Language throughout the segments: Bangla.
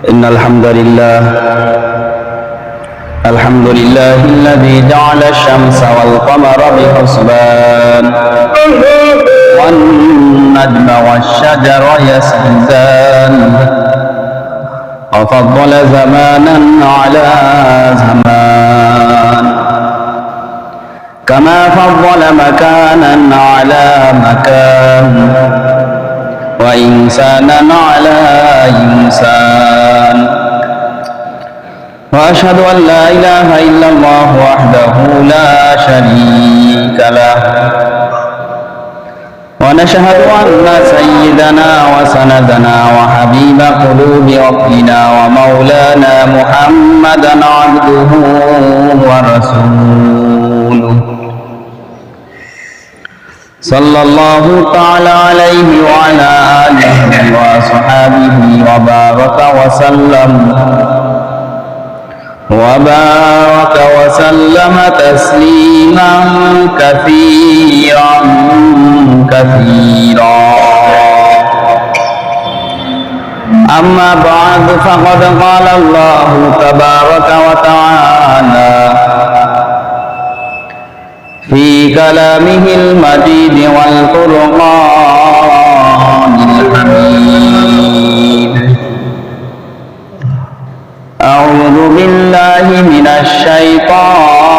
إن الحمد لله الذي جعل الشمس والقمر بحسبان والنجم والشجر يسجدان وفضل زمانا على زمان كما فضل مكانا على مكان وإنسانا على إنسان وأشهد أن لا إله إلا الله وحده لا شريك له ونشهد أن سيدنا وسندنا وحبيب قلوب ربنا ومولانا محمدا عبده ورسوله صلى الله تعالى عليه وعلى آله وصحبه وبارك وسلم تسليما كثيرا أما بعد فقد قال الله تبارك وتعالى في كلامه المجيد والفرقان الحميد أعوذ بالله من الشيطان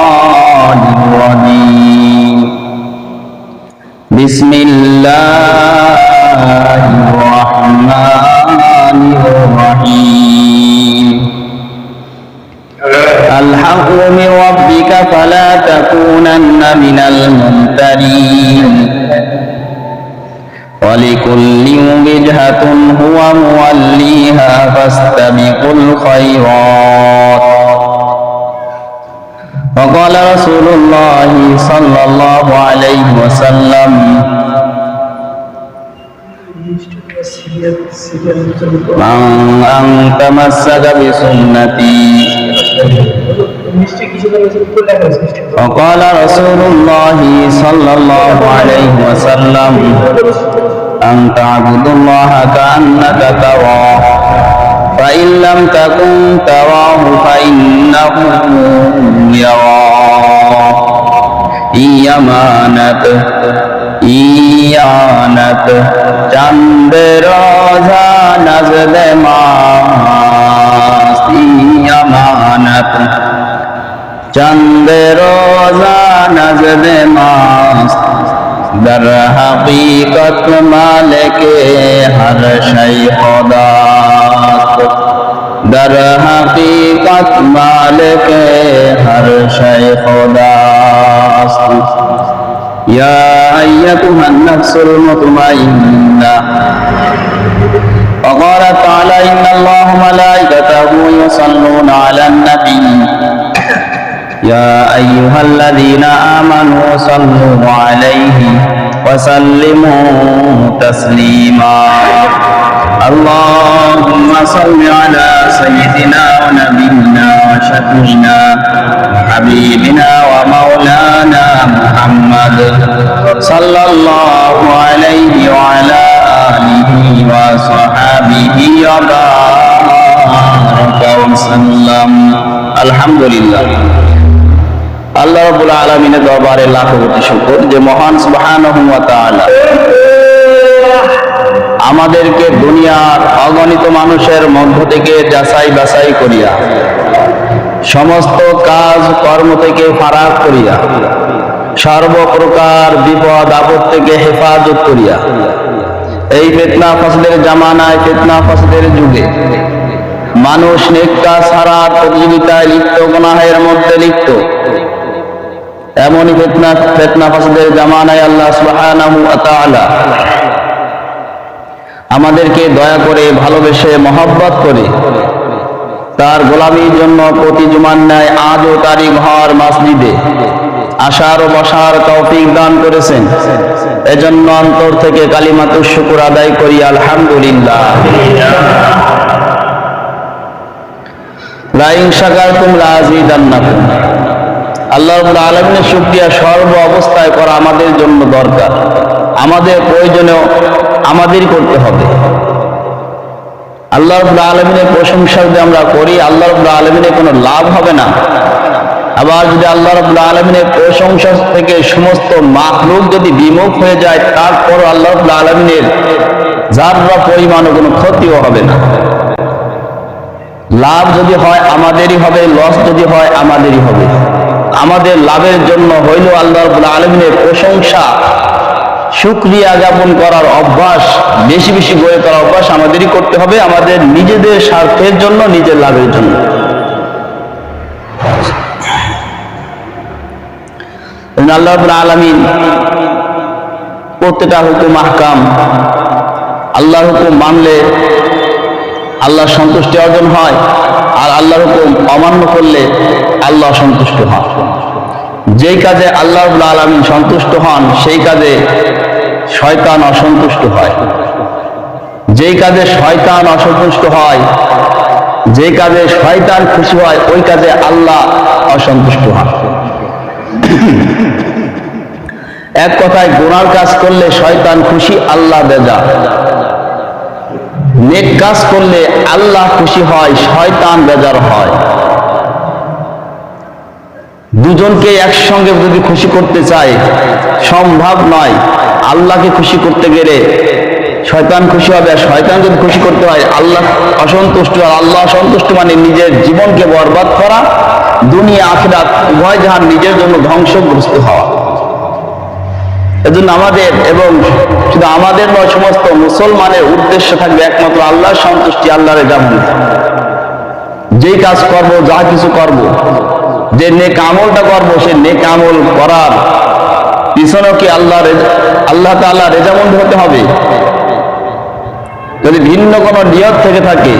الرجيم بسم الله الرحمن الرحيم الحق من ربك فلا تكونن من الممترين ولكل وجهة هو موليها فاستبقوا الخيرات وقال رسول الله صلى الله عليه وسلم من تمسك بسنتي وقال رسول الله صلى الله عليه وسلم أن تعبد الله كأنك تراه فإن لم تكن تراه فإنه يراك ইয়ানত চাঁদের রোজা নজদে মাস ইয়ামানত চাঁদের রোজা নজদে মাস در حقیقت مالک ہر شے خدا در حقیقت مالک ہر شے خدا یا ایتها النفس المطمئنہ وقال تعالی ان اللہ ملائکته یصلون علی النبی يا أيها الذين آمنوا صلوا عليه وسلموا تسليما اللهم صل على سيدنا ونبينا وشفيعنا وحبيبنا ومولانا محمد صلى الله عليه وعلى آله وصحبه وبارك وسلم الحمد لله আল্লাহ রাব্বুল আলামিনের দরবারে লাখ কোটি শুকর যে মহান সুবহানাহু ওয়া তাআলা আমাদেরকে দুনিয়ার অগণিত মানুষের মধ্য থেকে যাচাই বাছাই করিয়া সমস্ত কাজ কর্ম থেকে ফারাক করিয়া সর্বপ্রকার বিপদ আপদ থেকে হেফাজত করিয়া এই ফিতনা ফাসাদের জামানায় ফিতনা ফাসাদের যুগে মানুষ নেক কাজ ছাড়ার প্রতিযোগিতায় লিপ্ত গুনাহের মধ্যে লিপ্ত এমনই ফিতনা ফাসাদের জামানায় আল্লাহ সুবহানাহু ওয়া তাআলা আমাদেরকে দয়া করে ভালোবেসে মহব্বত করে তার গোলামির জন্য প্রতি জুমার ন্যায় আজও তারই ঘর মসজিদে আসার ও বসার তৌফিক দান করেছেন এজন্য অন্তর থেকে কালিমাতুশ শুকর আদায় করি আলহামদুলিল্লাহ লা ইন শাকারতুম লা আযীদান্নাকুম আল্লাহ রাব্বুল আলামিনের শুকরিয়া সর্ব অবস্থায় করা আমাদের জন্য দরকার আমাদের প্রয়োজনীয় আমাদেরই করতে হবে আল্লাহ রাব্বুল আলামিনের প্রশংসা যদি আমরা করি, আল্লাহ রাব্বুল আলামিনের কোনো লাভ হবে না। আবার যদি আল্লাহ রাব্বুল আলামিনের প্রশংসা থেকে সমস্ত মাখলুক যদি বিমুখ হয়ে যায়, তারপর আল্লাহ রাব্বুল আলামিনের যাররা পরিমাণও কোনো ক্ষতিও হবে না। লাভ যদি হয় আমাদেরই হবে, লস যদি হয় আমাদেরই হবে। আমাদের লাভের জন্য হইল আল্লাহ রাব্বুল আলামিনের প্রশংসা, শুকরিয়া জ্ঞাপন করার অভ্যাস, বেশি বেশি গড়ে তোলার অভ্যাস আমাদেরই করতে হবে, আমাদের নিজেদের স্বার্থের জন্য, নিজের লাভের জন্য। আল্লাহ রাব্বুল আলামিন প্রত্যেকটা হুকুম আহকাম, আল্লাহর হুকুম মানলে আল্লাহ সন্তুষ্টি অর্জন হয়, আর আল্লাহর হুকুম অমান্য করলে আল্লাহ সন্তুষ্ট হন। যেই কাজে আল্লাহ রাব্বুল আলামিন সন্তুষ্ট হন সেই কাজে শয়তান অসন্তুষ্ট হয়। যেই কাজে শয়তান অসন্তুষ্ট হয়, যে কাজে শয়তান খুশি হয়, ওই কাজে আল্লাহ অসন্তুষ্ট হন। এক কথায় গুনার কাজ করলে শয়তান খুশি, আল্লাহ বেজা। নেক কাজ করলে আল্লাহ খুশি হয়, শয়তান বেজার হয়। দুজনকে একসঙ্গে যদি খুশি করতে চায় সম্ভব নয়। আল্লাহকে খুশি করতে গেলে শয়তান খুশি হবে, আর শয়তান যদি খুশি করতে হয় আল্লাহ অসন্তুষ্ট। আর আল্লাহ অসন্তুষ্ট মানে নিজের জীবনকে বরবাদ করা, দুনিয়া আখিরাত উভয় জাহান নিজের জন্য ধ্বংসগ্রস্ত হওয়া। এজন্য আমাদের এবং শুধু আমাদের নয়, সমস্ত মুসলমানের উদ্দেশ্য থাকবে একমাত্র আল্লাহর সন্তুষ্টি, আল্লাহর রেজামন্দি। যেই কাজ করব, যা কিছু করব, যে নেক আমলটা করব, সে নেক আমল করার পিছনেও কি আল্লাহ তাআলা রেজামন্দি হতে হবে। যদি ভিন্ন কোনো নিয়ত থেকে থাকে,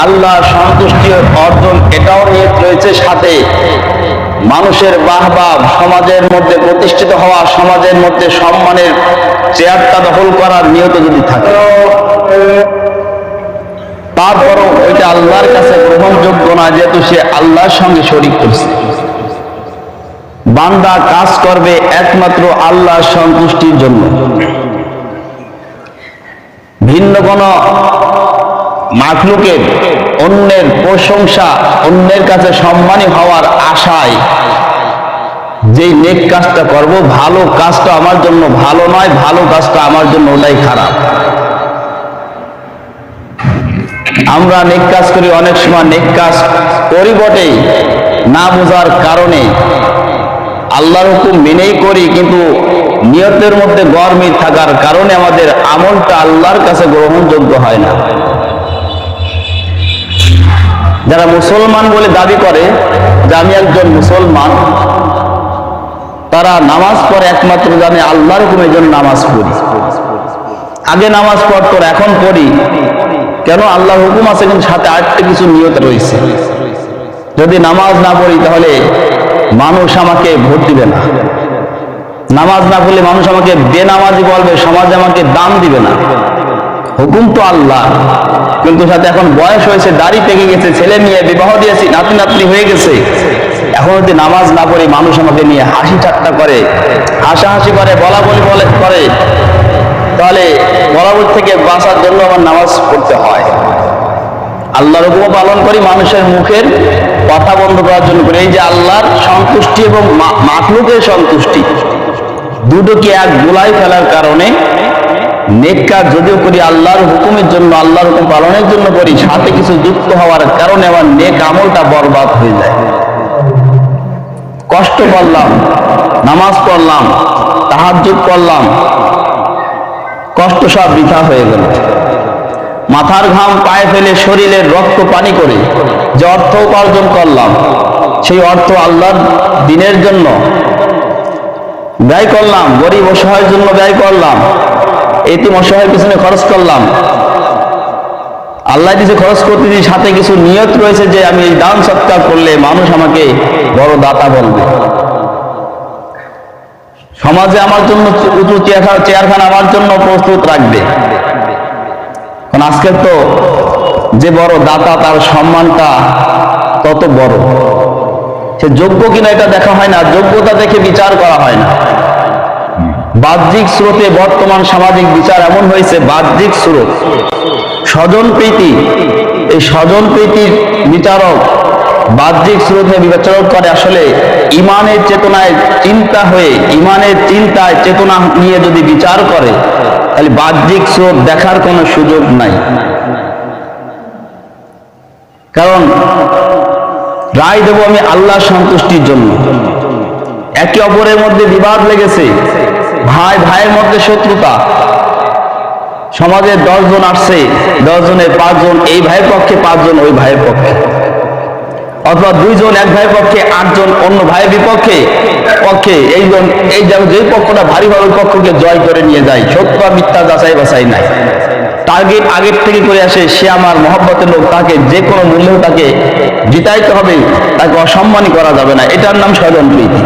আল্লাহ সন্তুষ্টি অর্জন এটাও নিয়ত রয়েছে, সাথে মানুষের বাহবা, সমাজের মধ্যে প্রতিষ্ঠিত হওয়া, সমাজের মধ্যে সম্মানের চেয়ারটা দখল করার নিয়ত যদি থাকে, তারপরও ওইটা আল্লাহর কাছে গ্রহণযোগ্য না, যেহেতু সে আল্লাহর সঙ্গে শরীক করছে। বান্দা কাজ করবে একমাত্র আল্লাহর সন্তুষ্টির জন্য। ভিন্ন কোন মাখলুকের, অন্যের প্রশংসা, অন্যের কাছে সম্মানী হওয়ার আশায় যেই নেক কাজটা করব, ভালো কাজটা আমার জন্য ভালো নয়, ভালো কাজটা আমার জন্য ওটাই খারাপ। আমরা নেক কাজ করি, অনেক সময় নেক কাজ করি বটেই, না বোঝার কারণে আল্লাহর হুকুম মেনেই করি, কিন্তু নিয়তের মধ্যে গরমিল থাকার কারণে আমাদের আমলটা আল্লাহর কাছে গ্রহণযোগ্য হয় না। যারা মুসলমান বলে দাবি করে যে আমি একজন মুসলমান, তারা নামাজ পড়ে একমাত্র জানে আল্লাহর হুকুমের জন্য নামাজ পড়ি। আগে নামাজ পড়তো, এখন পড়ি কেন? আল্লাহর হুকুম আছে, কিন্তু সাথে আরেকটা কিছু নিয়ত রয়েছে। যদি নামাজ না পড়ি তাহলে মানুষ আমাকে ভোট দিবে না, নামাজ না পড়লে মানুষ আমাকে বেনামাজি বলবে, সমাজে আমাকে দাম দিবে না। হুকুম তো আল্লাহ, কিন্তু সাথে এখন বয়স হয়েছে, দাড়ি পেকে গেছে, ছেলে মেয়ে বিবাহ দিয়েছি, নাতি নাতনি হয়ে গেছে, এখন যদি নামাজ না পড়ি মানুষ আমাকে নিয়ে হাসি ঠাট্টা করে, হাসাহাসি করে, বলা বলি করে, তাহলে বলাবলি থেকে বাঁচার জন্য আমার নামাজ পড়তে হয়। আল্লাহর হুকুম পালন করি, মানুষের মুখের কথা বন্ধ করার জন্য করি। এই যে আল্লাহর সন্তুষ্টি এবং মাখলুকের সন্তুষ্টি, দুটো কি এক গোলাই ফেলার কারণে নেক কাজ যদিও করি আল্লাহর হুকুমের জন্য, আল্লাহর হুকুম পালনের জন্য করি, সাথে কিছু যুক্ত হওয়ার কারণে আমার নেক আমলটা বরবাদ হয়ে যায়। কষ্ট করলাম, নামাজ পড়লাম, তাহাজ্জুদ করলাম, কষ্ট সব বৃথা হয়ে গেল। মাথার ঘাম পায়ে ফেলে শরীরের রক্ত পানি করে যে অর্থ উপার্জন করলাম, সেই অর্থ আল্লাহর দ্বীনের জন্য ব্যয় করলাম, গরিব অসহায়ের জন্য ব্যয় করলাম, এতিম অসহায়ের পিছনে খরচ করলাম। আল্লাহ কিছু খরচ করতে দিয়ে সাথে কিছু নিয়ত রয়েছে যে আমি এই দান সৎকার করলে মানুষ আমাকে বড় দাতা বলবে, সমাজে আমার জন্য উঁচু চেয়ারখানা আমার জন্য প্রস্তুত রাখবে। কারণ আজকে তো যে বড় দাতা তার সম্মানটা তত বড়, সে যোগ্য কিনা এটা দেখা হয় না, যোগ্যতা দেখে বিচার করা হয় না। বাহ্যিক স্রোতে বর্তমান সামাজিক বিচার এমন হয়েছে, বাহ্যিক স্রোত স্বজন প্রীতি, এই স্বজন প্রীতির বিচারক বাহ্যিক স্রোতে বিবেচনা করে। আসলে ইমানের চেতনায় চিন্তা হয়ে, ইমানের চিন্তায় চেতনা নিয়ে যদি বিচার করে, তাহলে বাহ্যিক স্রোত দেখার কোনো সুযোগ নাই। কারণ রায় দেব আমি আল্লাহর সন্তুষ্টির জন্য। একে অপরের মধ্যে বিবাদ লেগেছে, ভাই ভাইয়ের মধ্যে শত্রুতা, সমাজে 10 জন আসছে, 10 জনের 5 জন এই ভাইয়ের পক্ষে, 5 জন ওই ভাইয়ের পক্ষে, অথবা 2 জন এক ভাইয়ের পক্ষে, 8 জন অন্য ভাইয়ের বিপক্ষে পক্ষে। এই যে পক্ষটা ভারী ভাবে পক্ষকে জয় করে নিয়ে যায়, সত্য মিথ্যা যাচাই বাছাই নাই, টার্গেট আগের থেকে করে আসে, সে আমার মহব্বতের লোক, তাকে যে কোনো মূল্যে তাকে জিতাইতে হবে, তাকে অসম্মানী করা যাবে না। এটার নাম স্বজনপ্রীতি।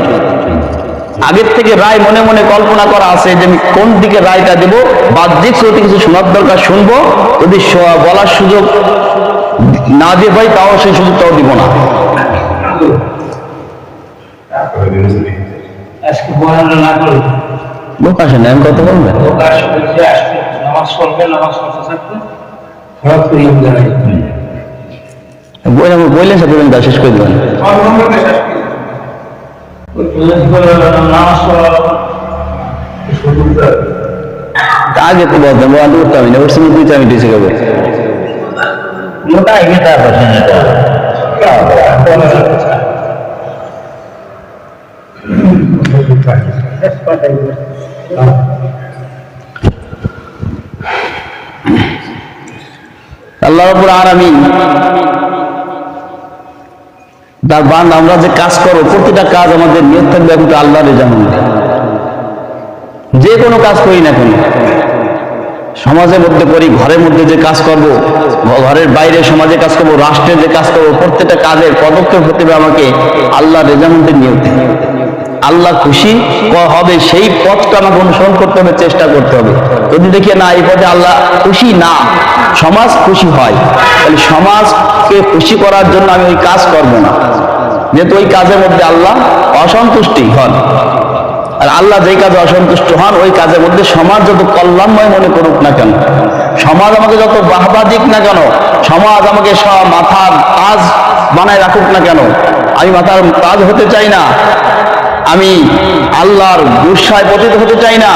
আগের থেকে রায় মনে মনে কল্পনা করা আছে যে আমি কোন দিকে রায়টা দেব, বাহ্যিক স্রোতে কিছু শোনার দরকার শুনবো, যদি বলার সুযোগ না দিয়ে ভাই তাও সেই সুযোগটাও দিব না। লোক আসে না, আমি কত বলবেন, বললেন সাথে শেষ করে দেবেন। আগে তো বলতাম আমি না, ওর সঙ্গে আমি ডিসে গেবো মোটা এটা আল্লাহ রাব্বুল আলামিন তার বান্দা, আমরা যে কাজ করো প্রতিটা কাজ আমাদের নিয়ত থাকবে এখন আল্লাহর রেজামন্দি। যে কোনো কাজ করি না কেন, সমাজের মধ্যে করি, ঘরের মধ্যে যে কাজ করব, ঘরের বাইরে সমাজে কাজ করব, রাষ্ট্রের যে কাজ করব, প্রত্যেকটা কাজের পদক্ষেপ হতে হবে আমাকে আল্লাহর রেজামন্দির নিয়তে। আল্লাহ খুশি হবে সেই পথটা আমাকে অনুসরণ করতে হবে, চেষ্টা করতে হবে। যদি দেখি না এই পথে আল্লাহ খুশি না, সমাজ খুশি হয়, তাহলে সমাজকে খুশি করার জন্য আমি ওই কাজ করব না, যেহেতু ওই কাজের মধ্যে আল্লাহ অসন্তুষ্টি হন। আর আল্লাহ যেই কাজে অসন্তুষ্ট হন, ওই কাজের মধ্যে সমাজ যত কল্যাণময় মনে করুক না কেন, সমাজ আমাকে যত বাহবা দিক না কেন, সমাজ আমাকে মাথার তাজ বানায় রাখুক না কেন, আমি মাথার তাজ হতে চাই না, আমি আল্লাহর গুসায় পতিত হতে চাই না,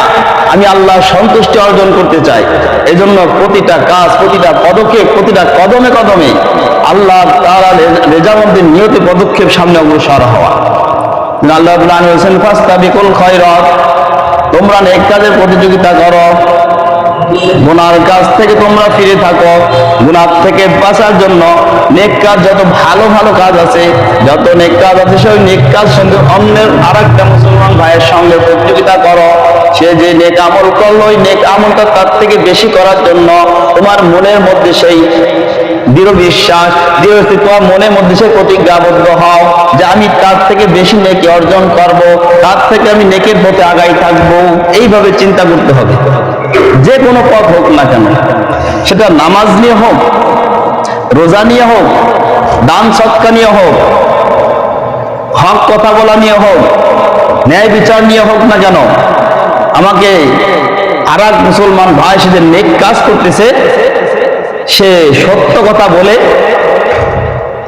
আমি আল্লাহর সন্তুষ্টি অর্জন করতে চাই। এই জন্য প্রতিটা কাজ, প্রতিটা পদক্ষেপ, প্রতিটা কদমে কদমে আল্লাহ তাআলা রেজামন্দির নিয়তে পদক্ষেপ সামনে অগ্রসর হওয়া। আল্লাহ বলেছেন ফাস্তাবিকুল খায়রাত, তোমরা নেক কাজের প্রতিযোগিতা করো, গুনার কাজ থেকে তোমরা ফিরে থাকো। গুনাহ থেকে বাঁচার জন্য নেক কাজ, যত ভালো ভালো কাজ আছে, যত নেক কাজ আছে, সেই নেক কাজ সঙ্গে অন্যের আরেকটা মুসলমান ভাইয়ের সঙ্গে প্রতিযোগিতা করো। সে যে নেক আমল করলো, ওই নেক আমলটা তার থেকে বেশি করার জন্য তোমার মনের মধ্যে সেই দৃঢ় বিশ্বাস, দৃঢ় তোমার মনের মধ্যে সে প্রতিজ্ঞাবদ্ধ হও যে আমি তার থেকে বেশি নেকি অর্জন করব, তার থেকে আমি নেকের পথে আগাই থাকবো। এইভাবে চিন্তা করতে হবে, যে কোনো পথ হোক না কেন, সেটা নামাজ নিয়ে হোক, রোজা নিয়ে হোক, দান সৎকা নিয়ে হোক, হক কথা বলা নিয়ে হোক, ন্যায় বিচার নিয়ে হোক না কেন, আমাকে আর এক মুসলমান ভাই সে যে নেক কাজ করতেছে, সে সত্য কথা বলে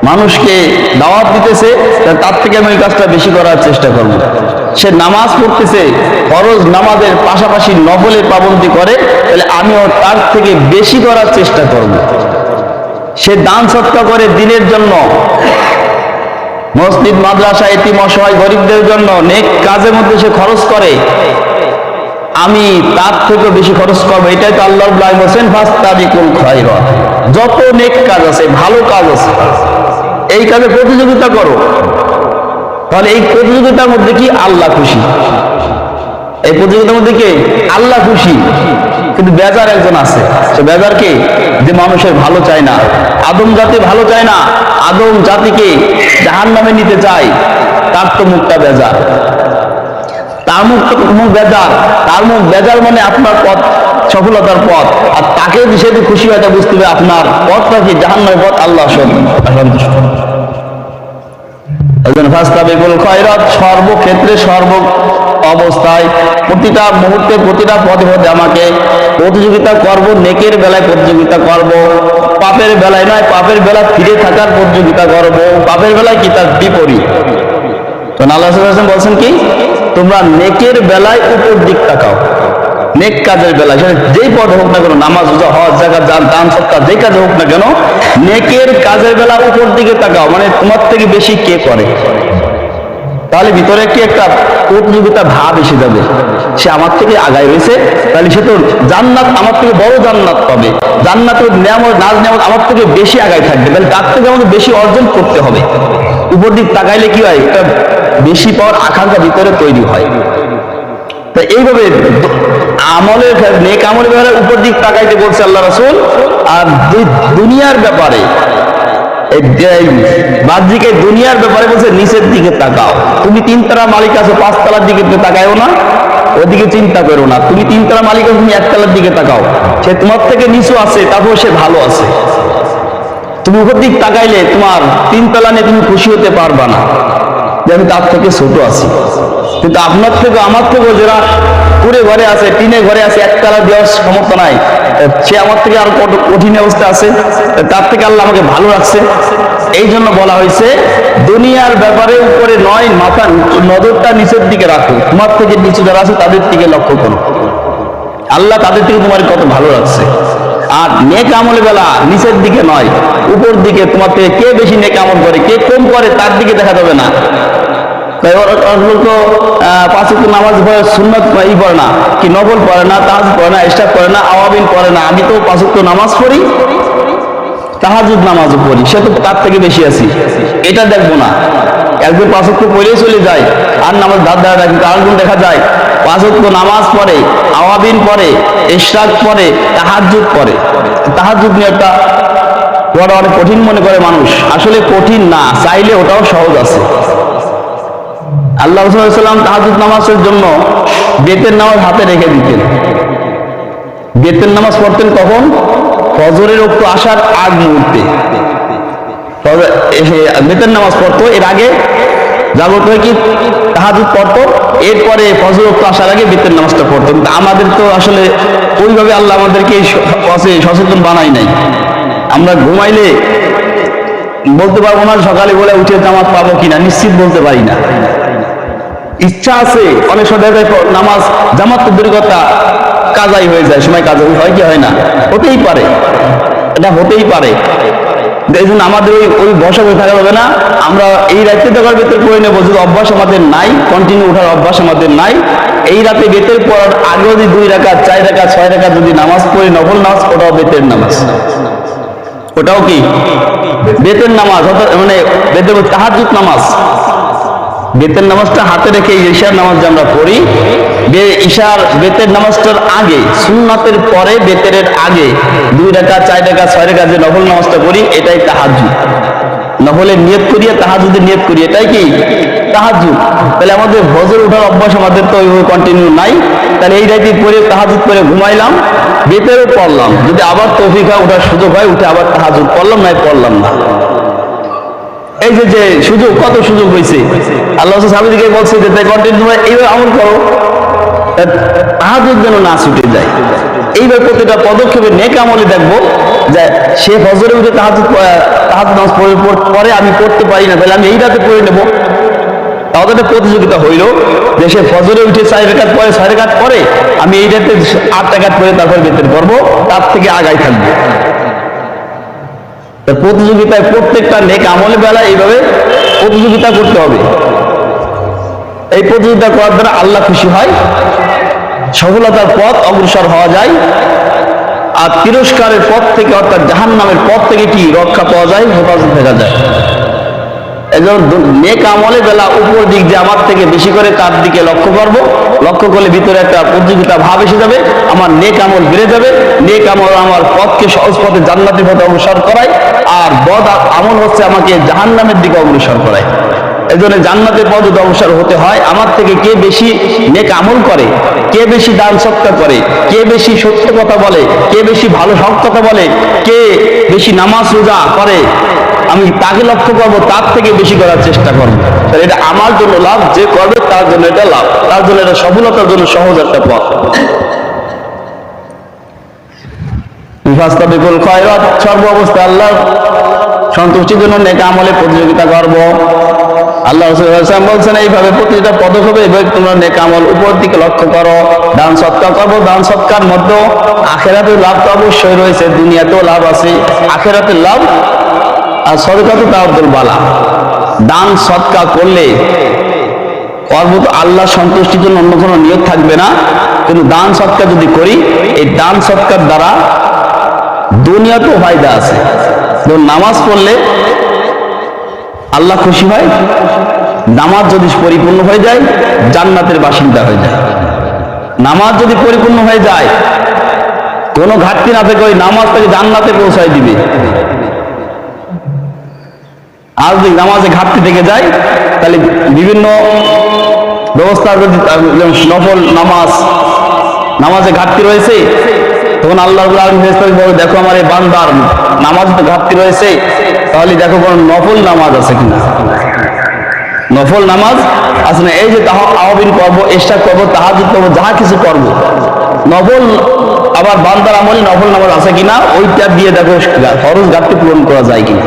মানুষকে দাওয়াত দিতেছে, তার থেকে আমি ওই কাজটা বেশি করার চেষ্টা করব। সে নামাজ পড়তেছে, ফরজ নামাজের পাশাপাশি নফলের পাবন্দি করে, তাহলে আমিও তার থেকে বেশি করার চেষ্টা করব। সে দান সৎকা করে দিনের জন্য, মসজিদ মাদ্রাসা এতিম অসহায় গরিবদের জন্য নেক কাজের মধ্যে সে খরচ করে, আমি তার থেকে বেশি খরচ করবো। এটাই তো আল্লাহ বলেছেন ফাস্তাবিকুল খায়রাত, যত নেক কাজ আছে, ভালো কাজ আছে, এই কাজে প্রতিযোগিতা করো। তাহলে এই প্রতিযোগিতার মধ্যে কি আল্লাহ খুশি, এই প্রতিযোগিতার মধ্যে কি আল্লাহ খুশি। কিন্তু বেজার একজন আছে, সে বেজার কে, যে মানুষের ভালো চায় না, আদম জাতি ভালো চায় না, আদম জাতিকে জাহান্নামে নিতে চায়, তার তো মুখটা বেজার, তার মুখ বেজার, তার মুখ বেজার মানে আপনার পথ সফলতার পথ, আর তাকে সেটি খুশি হয়তো বুঝতে হবে আপনার পথটা কি জাহান্নামের পথ, আল্লাহ সন্তুষ্ট। একজন ফাস্তাবিকুল খায়রাত, সর্বক্ষেত্রে সর্ব অবস্থায় প্রতিটা মুহূর্তে প্রতিটা পদে পদে আমাকে প্রতিযোগিতা করব, নেকের বেলায় প্রতিযোগিতা করব, পাপের বেলায় নয়, পাপের বেলা ফিরে থাকার প্রতিযোগিতা করব, পাপের বেলায় কি তার বিপরীত। তো আল্লাহ সাল্লাল্লাহু আলাইহি ওয়াসাল্লাম বলছেন কি, তোমরা নেকের বেলায় উপর দিক তাকাও, নেক কাজের বেলায় সেটা যেই পদ হোক না কেন, নামাজ রোজা হজ যাকাত দান সদকা যেই কাজ হোক না কেন, নেকের কাজের বেলা উপর দিকে তাকাও, মানে তোমার থেকে বেশি কে করে। তাহলে ভিতরে কি একটা প্রতিযোগিতা ভাব এসে যাবে, সে আমার থেকে আগায় রয়েছে, তাহলে সে তো জান্নাত আমার থেকে বড় জান্নাত পাবে, জান্নাতের নিয়ামত নাজ নিয়ামত আমার থেকে বেশি আগায় থাকবে, তাহলে তার থেকে আমাকে বেশি অর্জন করতে হবে। উপর দিক তাকাইলে কি হয়, একটা বেশি পাওয়ার আকাঙ্ক্ষা ভিতরে তৈরি হয়। তা এইভাবে আমলের নেক আমলের ব্যাপারে উপর দিক তাকাইতে বলছে আল্লাহ রাসূল। আর দুনিয়ার ব্যাপারে বাহ্যিক দুনিয়ার ব্যাপারে বলছে নিচের দিকে তাকাও। তুমি 3 তলা মালিক আছো, 5 তলার দিকে তাকায়ও না, ওদিকে চিন্তা করো না। তুমি 3 তলা মালিক আছো, তুমি 1 তলার দিকে তাকাও, সে তোমার থেকে নিচু আছে, তারপর সে ভালো আছে। তুমি উপর দিক তাকাইলে তোমার 3 তলা নিয়ে তুমি খুশি হতে পারবা না যে আমি তার থেকে ছোট আছি। কিন্তু আপনার থেকে আমার থেকেও যারা পুরে ঘরে আছে, টিনে ঘরে আছে, 1 তলা দেওয়ার ক্ষমতা নাই, সে আমার থেকে আরো কত কঠিন অবস্থা আছে, তার থেকে আল্লাহ আমাকে ভালো রাখছে। এই জন্য বলা হয়েছে দুনিয়ার ব্যাপারে উপরে নয়, মাথা নজরটা নিচের দিকে রাখো, তোমার থেকে নিচে যারা আছে তাদের দিকে লক্ষ্য করো, আল্লাহ তাদের থেকে তোমার কত ভালো রাখছে। আর নেক আমল বেলা নিচের দিকে নয়, উপর দিকে। তোমার থেকে কে বেশি নেক আমল করে, কে কম করে, তার দিকে দেখা যাবে না। তো 5 ওয়াক্ত নামাজ পড়ে, সুন্নত পড়ে না, কি নফল পড়ে না, তাহাজ্জুদ পড়ে না, ইশরাক পড়ে না, আওয়াবিন পড়ে না, আমি তো 5 ওয়াক্ত নামাজ পড়ি, তাহাজ্জুদ নামাজও পড়ি, সে তো তার থেকে বেশি আছি, এটা দেখবো না। একদিন 5 ওয়াক্ত পড়েই চলে যায় আর নামাজ ধার ধারে রাখি। আরেকদিন দেখা যায় 5 ওয়াক্ত নামাজ পড়ে, আওয়াবিন পড়ে, ইশরাক পড়ে, তাহাজ্জুদ পড়ে। তাহাজ্জুদ নিয়ে একটা পড়া অনেক কঠিন মনে করে মানুষ, আসলে কঠিন না, চাইলে ওটাও সহজ আছে। আল্লাহ রাসূল সাল্লাল্লাহু আলাইহি ওয়াসাল্লাম তাহাজ্জুদ নামাজের জন্য বেতের নামাজ হাতে রেখে দিতেন। বেতের নামাজ পড়তেন কখন? ফজরের ওয়াক্ত আসার আগ মুহূর্তে বেতের নামাজ পড়তো। এর আগে জাগরত হয়ে কি তাহাজ্জুদ পড়তো, এরপরে ফজর ওয়াক্ত আসার আগে বেতের নামাজটা পড়তো। কিন্তু আমাদের তো আসলে ওইভাবে আল্লাহ আমাদেরকে সচেতন বানাই নাই। আমরা ঘুমাইলে বলতে পারবো না সকালে বলে উঠে নামাজ পাবো কিনা, নিশ্চিত বলতে পারি না। ইচ্ছা আছে, অনেক সময় নামাজ জামাত তো দূরের কথা কাজাই হয়ে যায়, সময় কাজা হয় কি হয় না, হতেই পারে, এটা হতেই পারে। এই জন্য আমাদের ওই বসা হয়ে থাকা যাবে না। আমরা এই রাতে দেখার ভেতর পড়ে নেবো, যদি অভ্যাস আমাদের নাই, কন্টিনিউ ওঠার অভ্যাস আমাদের নাই, এই রাতে বেতের পড়ার আগে যদি 2 রাকাত 4 রাকাত 6 রাকাত যদি নামাজ পড়ি, নফল নামাজ, ওটাও বেতের নামাজ, ওটাও কি বেতের নামাজ, মানে বেতের তাহাজ্জুদ নামাজ। বেতের নামাজটা হাতে রেখে ঈশার নামাজ যে আমরা পড়ি, ঈশার বেতের নামাজটার আগে, সুন্নাতের পরে বেতের আগে 2 রাকাত 4 রাকাত 6 রাকাত যে নফল নামাজটা পড়ি, এটাই তাহাজ্জুদ। নফলের নিয়ত করিয়া তাহাজ্জুদের নিয়ত করি, এটাই কি তাহাজ্জুদ। তাহলে আমাদের ফজর ওঠার অভ্যাস আমাদের তো ওইভাবে কন্টিনিউ নাই। তাহলে এই রাতে পড়ে তাহাজ্জুদ করে ঘুমাইলাম, বেতেরও পড়লাম, যদি আবার তৌফিক হয়, ওঠার সুযোগ হয়, উঠে আবার তাহাজ্জুদ পড়লাম, নাই পড়লাম না। এই যে সুযোগ, কত সুযোগ হয়েছে। আল্লাহ সাহাবীদেরকে বলছে যে তাই কন্টিনিউ এইভাবে আমল করো, তাহাজ্জুদ যেন না ছুটে যায়। এইভাবে প্রতিটা পদক্ষেপে নেক আমলে দেখবো যে সে ফজরে উঠে তাহাজ্জুদ নামাজ পরে আমি পড়তে পারি না, তাহলে আমি এই রাতে পড়ে নেবো। তাহলে একটা প্রতিযোগিতা হইল যে সে ফজরে উঠে 4 রাকাত পরে 6 রাকাত পরে, আমি এই রাতে 8 রাকাত পরে তারপর বেতের পড়বো, তার থেকে আগাই থাকবো। প্রতিযোগিতায় প্রত্যেকটা নেক আমলের বেলা এইভাবে প্রতিযোগিতা করতে হবে। এই প্রতিযোগিতা করার দ্বারা আল্লাহ খুশি হয়, সফলতার পথ অগ্রসর হওয়া যায়, আর তিরস্কারের পথ থেকে অর্থাৎ জাহান্নামের পথ থেকে কি রক্ষা পাওয়া যায়, হেফাজত থাকা যায়। একজন নেক আমলের বেলা উপর দিক যে আমার থেকে বেশি করে তার দিকে লক্ষ্য করবো, লক্ষ্য করলে ভিতরে একটা প্রতিযোগিতা ভাব এসে যাবে, আমার নেক আমল বেড়ে যাবে। নেক আমল আমার পথকে সহজ পথে জান্নাতের পথে অগ্রসর করায়, আর বদ আমল হচ্ছে আমাকে জাহান্নামের দিকে অগ্রসর করায়। এই জন্য জান্নাতের পথে অগ্রসর হতে হয় আমার থেকে কে বেশি নেক আমল করে, কে বেশি দান সৎকার করে, কে বেশি সত্য কথা বলে, কে বেশি ভালো হক কথা বলে, কে বেশি নামাজ রোজা করে, আমি তাকে লক্ষ্য করবো, তার থেকে বেশি করার চেষ্টা করবো। তাহলে এটা আমার জন্য লাভ, যে করবে তার জন্য এটা লাভ, তার জন্য এটা সফলতার জন্য সহজ একটা পথ। ফাস্তাবিকুল খায়রাত, সর্ব অবস্থায় আল্লাহ সন্তুষ্টির জন্য নেক আমলে প্রতিযোগিতা করব। আল্লাহ রাসূল সাল্লাল্লাহু আলাইহি ওয়াসাল্লাম বলছেন এইভাবে প্রতিটা পদক্ষেপে এইভাবে তোমরা নেক আমল উপর দিকে লক্ষ্য করো। দান সৎকার করবো, দান সৎকার মধ্যে আখিরাতের লাভ তো অবশ্যই রয়েছে, দুনিয়াতেও লাভ আছে, আখিরাতের লাভ। আর সদকাত তাওয়াক্কুল বালা, দান সৎকার করলে করব তো আল্লাহ সন্তুষ্টির জন্য অন্য কোনো নিয়ত থাকবে না, কিন্তু দান সৎকার যদি করি, এই দান সৎকার দ্বারা দুনিয়াতেও ফায়দা আছে। নামাজ পড়লে আল্লাহ খুশি হয়, নামাজ যদি পরিপূর্ণ হয়ে যায় জান্নাতের বাসিন্দা হয়ে যায়। নামাজ যদি পরিপূর্ণ হয়ে যায়, কোনো ঘাটতি না থেকে ওই নামাজ তাকে জান্নাতে পৌঁছায় দিবে। আর যদি নামাজে ঘাটতি থেকে যায়, তাহলে বিভিন্ন ব্যবস্থা, যদি নফল নামাজে ঘাটতি রয়েছে, তখন আল্লাহ রাব্বুল আলামিন ফেরেশতাকে বলে, দেখো আমার এই বান্দার নামাজ তো ঘাটতি রয়েছে, তাহলে দেখো কোন নফল নামাজ আছে কিনা। নফল নামাজ আছে না, এই যে আওয়াবিন করবো, ইশরাক করবো, তাহাজ্জুদ করবো, যাহা কিছু করবো, নফল আবার বান্দার আমলে নফল নামাজ আছে কিনা, ওইটা দিয়ে দেখো ফরজ ঘাটতি পূরণ করা যায় কিনা।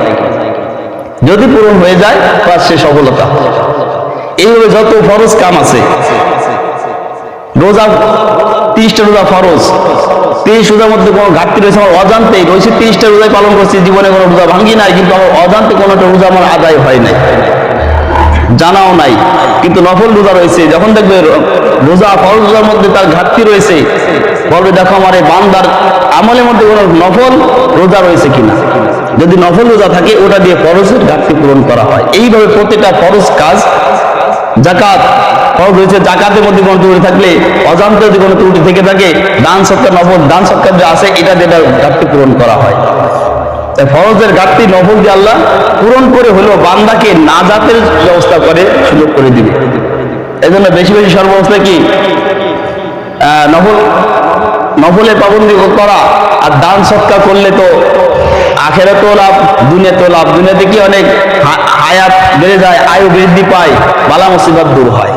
যদি পূরণ হয়ে যায় তার সে সফলতা। এইভাবে যত ফরজ কাম আছে, রোজা 30টা রোজা ফরজ, 30 রোজার মধ্যে কোনো ঘাটতি রয়েছে আমার অজান্তেই রয়েছে, 30টা রোজায় পালন করছি, জীবনে কোনো রোজা ভাঙ্গি নাই, কিন্তু আমার অজান্তে কোনো একটা রোজা আমার আদায় হয় নাই, জানাও নাই, কিন্তু নফল রোজা রয়েছে। যখন দেখবে রোজা ফরজ রোজার মধ্যে তার ঘাটতি রয়েছে, বলবে দেখো আমার এই বান্দার আমলের মধ্যে কোনো নফল রোজা রয়েছে কিনা। যদি নফল রোজা থাকে, ওটা দিয়ে ফরজের ঘাটতি পূরণ করা হয়। এইভাবে প্রতিটা ফরজ কাজ, যাকাত ফরজ হয়েছে, জাকাতের মধ্যে কোনো ত্রুটি থাকলে, অজান্তে যদি কোনো ত্রুটি থেকে থাকে, দান সৎকার, নফল দান সৎকার যে আছে, এটা দিয়ে ঘাটতি পূরণ করা হয়। তাই ফরজের ঘাটতি নফল দিয়ে আল্লাহ পূরণ করে হলেও বান্দাকে নাজাতের ব্যবস্থা করে সুযোগ করে দিবে। এই জন্য বেশি বেশি সর্বাবস্থায় কি নফলের পাবন্দি করা, আর দান সৎকার করলে তো আখিরাতেও লাভ, দুনিয়াতেও লাভ। দুনিয়াতে কি অনেক হায়াত বেড়ে যায়, আয়ু বৃদ্ধি পায়, বালা মুসিবত দূর হয়।